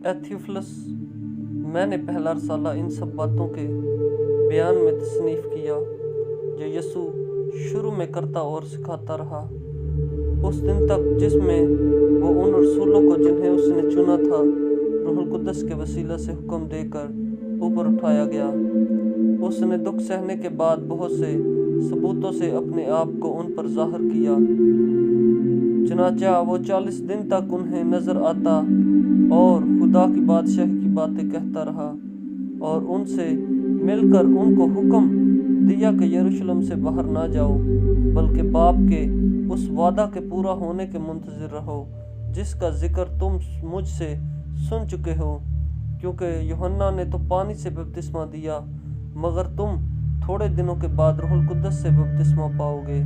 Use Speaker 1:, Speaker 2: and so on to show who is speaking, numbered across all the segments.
Speaker 1: اے تھیوفلس، میں نے پہلا رسالہ ان سب باتوں کے بیان میں تصنیف کیا جو یسوع شروع میں کرتا اور سکھاتا رہا اس دن تک جس میں وہ ان رسولوں کو جنہیں اس نے چنا تھا روح القدس کے وسیلہ سے حکم دے کر اوپر اٹھایا گیا۔ اس نے دکھ سہنے کے بعد بہت سے ثبوتوں سے اپنے آپ کو ان پر ظاہر کیا۔ چنانچہ وہ 40 دن تک انہیں نظر آتا اور خدا کی بادشاہی کی باتیں کہتا رہا اور ان سے مل کر ان کو حکم دیا کہ یروشلم سے باہر نہ جاؤ بلکہ باپ کے اس وعدہ کے پورا ہونے کے منتظر رہو جس کا ذکر تم مجھ سے سن چکے ہو، کیونکہ یوحنا نے تو پانی سے بپتسمہ دیا مگر تم تھوڑے دنوں کے بعد روح القدس سے بپتسمہ پاؤ گے۔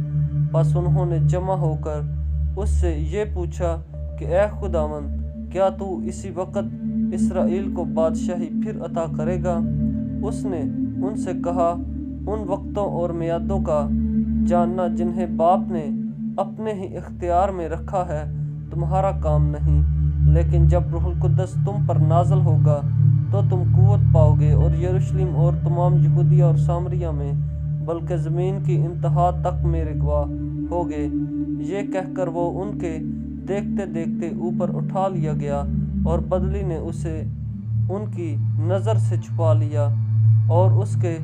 Speaker 1: پس انہوں نے جمع ہو کر اس سے یہ پوچھا کہ اے خداوند، کیا تو اسی وقت اسرائیل کو بادشاہی پھر عطا کرے گا؟ اس نے ان سے کہا، ان وقتوں اور میعادوں کا جاننا جنہیں باپ نے اپنے ہی اختیار میں رکھا ہے تمہارا کام نہیں، لیکن جب روح القدس تم پر نازل ہوگا تو تم قوت پاؤ گے اور یروشلم اور تمام یہودیہ اور سامریہ میں بلکہ زمین کی انتہا تک میرے گواہ ہوگے۔ یہ کہہ کر وہ ان کے دیکھتے دیکھتے اوپر اٹھا لیا گیا اور بدلی نے اسے ان کی نظر سے چھپا لیا۔ اور اس کے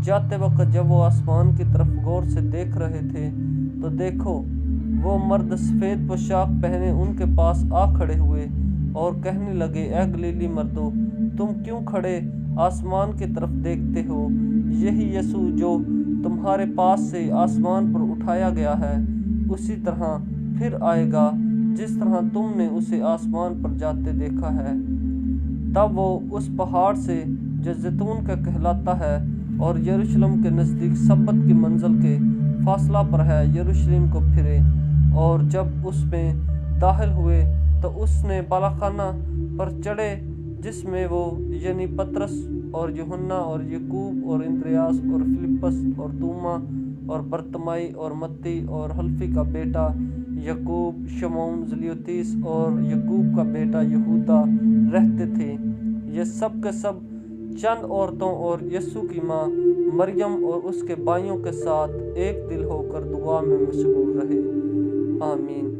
Speaker 1: جاتے وقت جب وہ آسمان کی طرف غور سے دیکھ رہے تھے تو دیکھو وہ مرد سفید پوشاک پہنے ان کے پاس آ کھڑے ہوئے اور کہنے لگے، اے گلیلی مردو، تم کیوں کھڑے آسمان کی طرف دیکھتے ہو؟ یہی یسوع جو تمہارے پاس سے آسمان پر اٹھایا گیا ہے اسی طرح پھر آئے گا جس طرح تم نے اسے آسمان پر جاتے دیکھا ہے۔ تب وہ اس پہاڑ سے جو زیتون کا کہلاتا ہے اور یروشلم کے نزدیک سبت کی منزل کے فاصلہ پر ہے یروشلم کو پھرے، اور جب اس میں داخل ہوئے تو اس نے بالاخانہ پر چڑھے جس میں وہ یعنی پطرس اور یوحنا اور یعقوب اور اندریاس اور فلپس اور توما اور برتمائی اور متی اور حلفی کا بیٹا یعقوب، شمعون زلیوتیس اور یعقوب کا بیٹا یہودا رہتے تھے۔ یہ سب کے سب چند عورتوں اور یسوع کی ماں مریم اور اس کے بھائیوں کے ساتھ ایک دل ہو کر دعا میں مشغول رہے۔ آمین۔